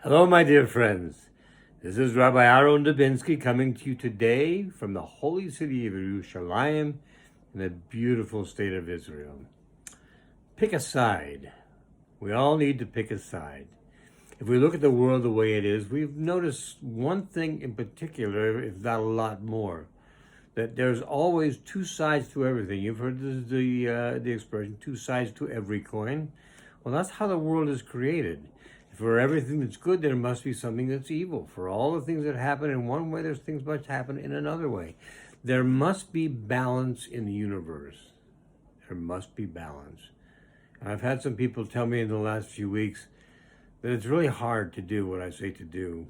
Hello, my dear friends. This is Rabbi Aharon Dobinsky coming to you today from the holy city of Yerushalayim in the beautiful state of Israel. Pick a side. We all need to pick a side. If we look at the world the way it is, we've noticed one thing in particular, if not a lot more, that there's always two sides to everything. You've heard the expression, two sides to every coin. Well, that's how the world is created. For everything that's good, there must be something that's evil. For all the things that happen in one way, there's things must happen in another way. There must be balance in the universe. There must be balance. And I've had some people tell me in the last few weeks that it's really hard to do what I say to do.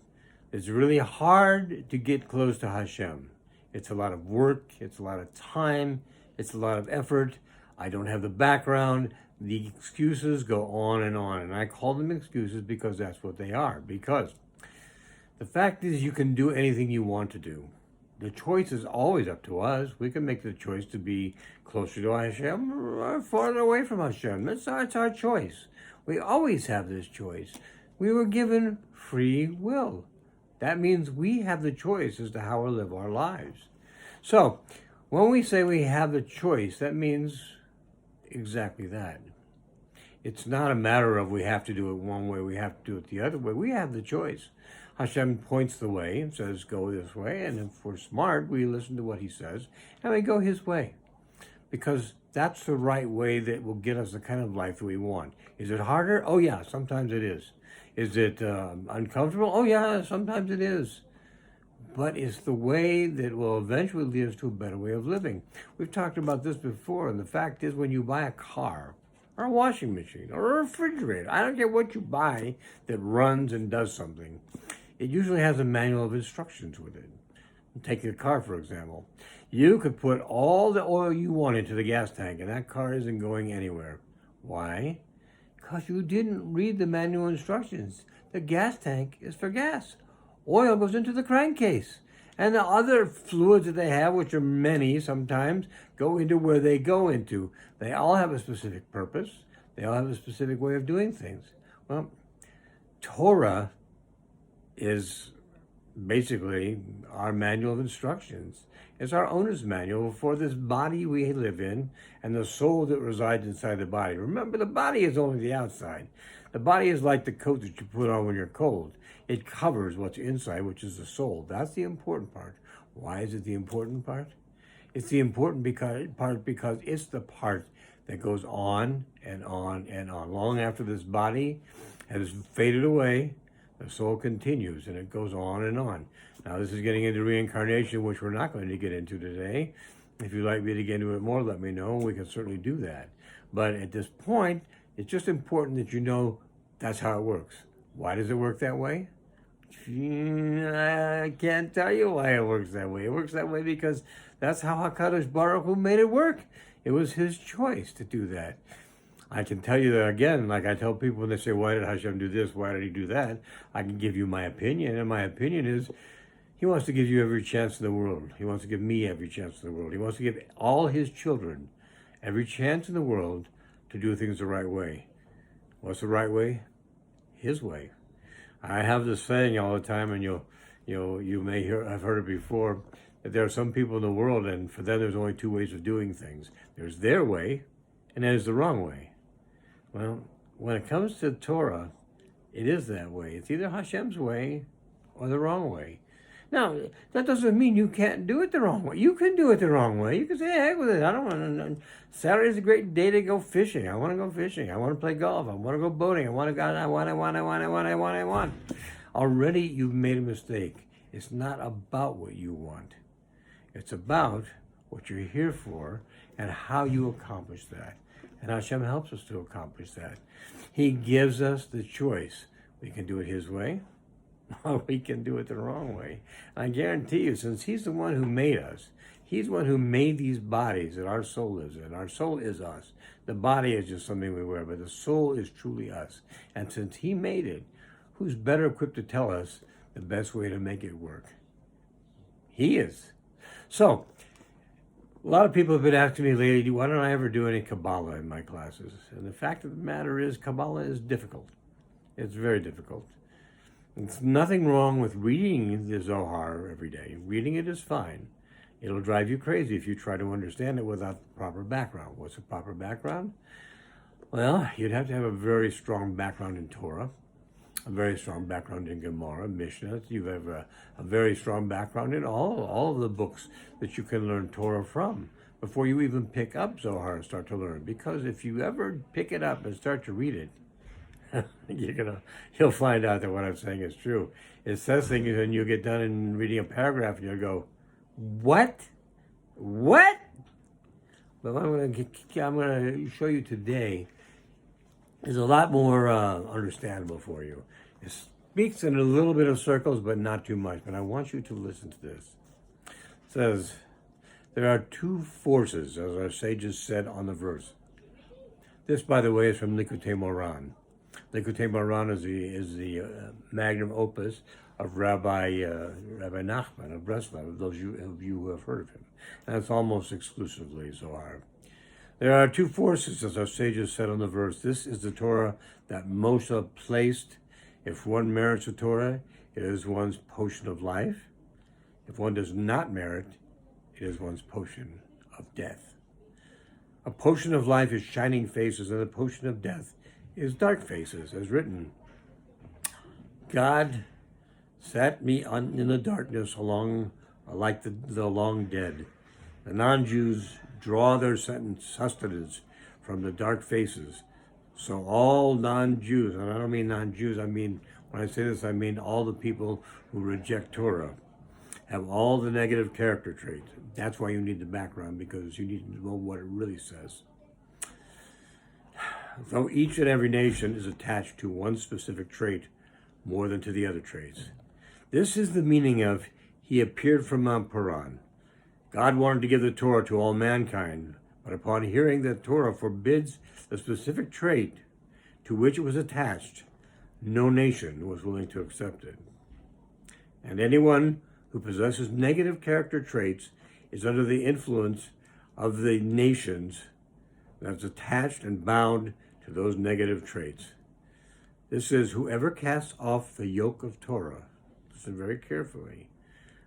It's really hard to get close to Hashem. It's a lot of work. It's a lot of time. It's a lot of effort. I don't have the background. The excuses go on, and I call them excuses because that's what they are. Because the fact is, you can do anything you want to do. The choice is always up to us. We can make the choice to be closer to Hashem or farther away from Hashem. It's our choice. We always have this choice. We were given free will. That means we have the choice as to how we live our lives. So, when we say we have the choice, that means exactly that. It's not a matter of we have to do it one way, we have to do it the other way. We have the choice. Hashem points the way and says, go this way. And if we're smart, we listen to what he says and we go his way. Because that's the right way that will get us the kind of life that we want. Is it harder? Oh yeah, sometimes it is. Is it uncomfortable? Oh yeah, sometimes it is. But it's the way that will eventually lead us to a better way of living. We've talked about this before, and the fact is when you buy a car, or a washing machine, or a refrigerator, I don't care what you buy that runs and does something, it usually has a manual of instructions with it. Take the car, for example. You could put all the oil you want into the gas tank, and that car isn't going anywhere. Why? Because you didn't read the manual instructions. The gas tank is for gas. Oil goes into the crankcase. And the other fluids that they have, which are many sometimes, go into where they go into. They all have a specific purpose. They all have a specific way of doing things. Well, Torah is basically our manual of instructions. It's our owner's manual for this body we live in and the soul that resides inside the body. Remember, the body is only the outside. The body is like the coat that you put on when you're cold. It covers what's inside, which is the soul. That's the important part. Why is it the important part? It's the important part because it's the part that goes on and on and on. Long after this body has faded away, the soul continues and it goes on and on. Now, this is getting into reincarnation, which we're not going to get into today. If you'd like me to get into it more, let me know. We can certainly do that. But at this point, it's just important that you know that's how it works. Why does it work that way? I can't tell you why it works that way. It works that way because that's how HaKadosh Baruch Hu made it work. It was his choice to do that. I can tell you that again, like I tell people when they say, why did Hashem do this? Why did he do that? I can give you my opinion, and my opinion is he wants to give you every chance in the world. He wants to give me every chance in the world. He wants to give all his children every chance in the world to do things the right way. What's the right way? His way. I have this saying all the time, and you may have heard it before, that there are some people in the world, and for them there's only two ways of doing things. There's their way, and there's the wrong way. Well, when it comes to Torah, it is that way. It's either Hashem's way or the wrong way. Now, that doesn't mean you can't do it the wrong way. You can do it the wrong way. You can say, heck with it. I don't want to. Saturday's a great day to go fishing. I want to go fishing. I want to play golf. I want to go boating. I want. Already you've made a mistake. It's not about what you want. It's about what you're here for and how you accomplish that. And Hashem helps us to accomplish that. He gives us the choice. We can do it his way, or we can do it the wrong way. I guarantee you, since he's the one who made us, he's the one who made these bodies that our soul lives in. Our soul is us. The body is just something we wear, but the soul is truly us. And since he made it, who's better equipped to tell us the best way to make it work? He is. So, a lot of people have been asking me lately, why don't I ever do any Kabbalah in my classes? And the fact of the matter is, Kabbalah is difficult. It's very difficult. There's nothing wrong with reading the Zohar every day. Reading it is fine. It'll drive you crazy if you try to understand it without the proper background. What's the proper background? Well, you'd have to have a very strong background in Torah, a very strong background in Gemara, Mishnah. You have a very strong background in all of the books that you can learn Torah from before you even pick up Zohar and start to learn. Because if you ever pick it up and start to read it, you'll find out that what I'm saying is true. It says things and you get done in reading a paragraph and you'll go, what? What? Well, I'm going to show you today is a lot more understandable for you. It speaks in a little bit of circles, but not too much. But I want you to listen to this. It says, there are two forces, as our sages said on the verse. This, by the way, is from Likutei Moran. Likutei Moran is the magnum opus of Rabbi Nachman of Breslov, those of you who have heard of him. And it's almost exclusively Zohar. There are two forces, as our sages said on the verse. This is the Torah that Moshe placed. If one merits the Torah, it is one's potion of life. If one does not merit, it is one's potion of death. A potion of life is shining faces, and a potion of death is dark faces, as written. God sat me in the darkness along like the long dead. The non-Jews draw their sustenance from the dark faces. So all non-Jews, and I don't mean non-Jews, I mean, when I say this, I mean all the people who reject Torah, have all the negative character traits. That's why you need the background, because you need to know what it really says. Though each and every nation is attached to one specific trait more than to the other traits. This is the meaning of, he appeared from Mount Paran. God wanted to give the Torah to all mankind, but upon hearing that Torah forbids the specific trait to which it was attached, no nation was willing to accept it. And anyone who possesses negative character traits is under the influence of the nations that's attached and bound to those negative traits. This is, whoever casts off the yoke of Torah, listen very carefully,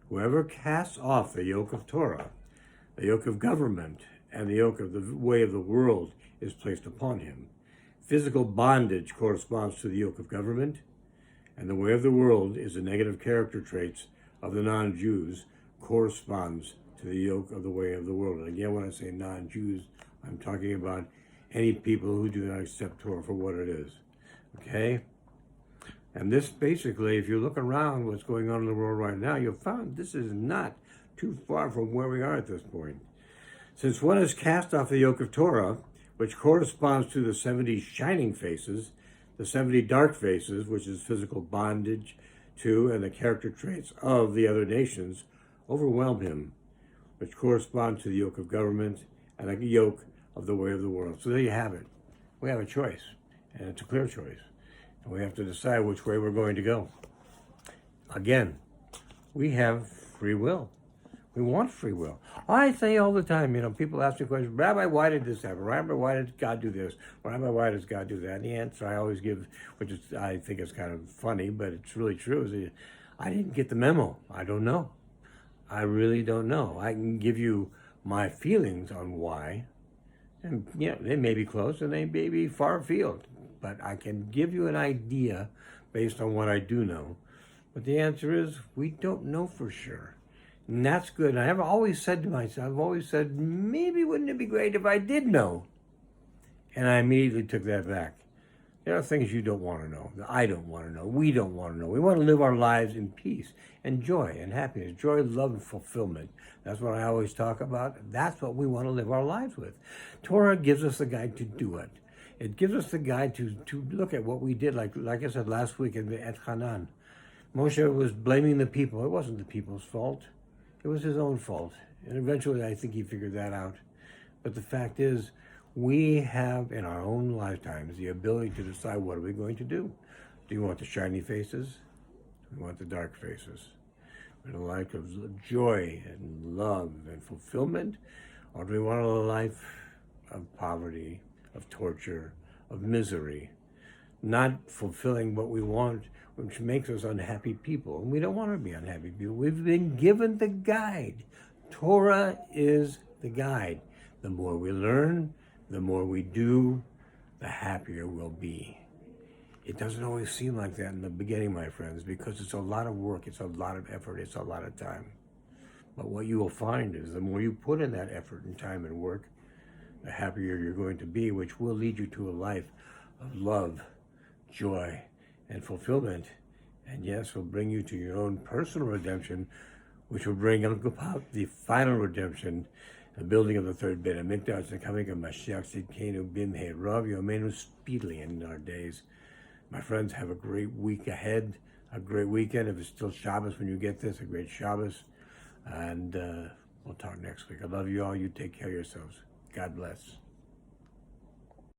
whoever casts off the yoke of Torah, the yoke of government, and the yoke of the way of the world is placed upon him. Physical bondage corresponds to the yoke of government, and the way of the world is the negative character traits of the non-Jews corresponds to the yoke of the way of the world. And again, when I say non-Jews, I'm talking about any people who do not accept Torah for what it is. Okay? And this basically, if you look around what's going on in the world right now, you'll find this is not too far from where we are at this point. Since one is cast off the yoke of Torah, which corresponds to the 70 shining faces, the 70 dark faces, which is physical bondage to and the character traits of the other nations, overwhelm him, which correspond to the yoke of government and the yoke of the way of the world. So there you have it. We have a choice, and it's a clear choice. And we have to decide which way we're going to go. Again, we have free will. We want free will. I say all the time, people ask me questions, Rabbi, why did this happen? Rabbi, why did God do this? Rabbi, why does God do that? And the answer I always give, which is, I think is kind of funny, but it's really true, is I didn't get the memo. I don't know. I really don't know. I can give you my feelings on why. And, they may be close and they may be far afield. But I can give you an idea based on what I do know. But the answer is, we don't know for sure. And that's good. And I've always said to myself, maybe wouldn't it be great if I did know? And I immediately took that back. There are things you don't want to know, that I don't want to know, we don't want to know. We want to live our lives in peace and joy and happiness, joy, love, and fulfillment. That's what I always talk about. That's what we want to live our lives with. Torah gives us the guide to do it. It gives us the guide to look at what we did, like I said last week at Hanan. Moshe was blaming the people. It wasn't the people's fault. It was his own fault. And eventually I think he figured that out. But the fact is, we have in our own lifetimes the ability to decide, what are we going to do? Do you want the shiny faces? Do you want the dark faces? Do we want a life of joy and love and fulfillment? Or do we want a life of poverty, of torture, of misery? not fulfilling what we want, which makes us unhappy people. And we don't want to be unhappy people. We've been given the guide. Torah is the guide. The more we learn, the more we do, the happier we'll be. It doesn't always seem like that in the beginning, my friends, because it's a lot of work, it's a lot of effort, it's a lot of time. But what you will find is the more you put in that effort and time and work, the happier you're going to be, which will lead you to a life of love, joy, and fulfillment. And yes, will bring you to your own personal redemption, which will bring about the final redemption, the building of the third Beit HaMikdash, the coming of Mashiach Tzidkenu Bimheirav Yomeinu, speedily in our days. My friends, have a great week ahead, a great weekend. If it's still Shabbos when you get this, a great Shabbos. And we'll talk next week. I love you all. You take care of yourselves. God bless.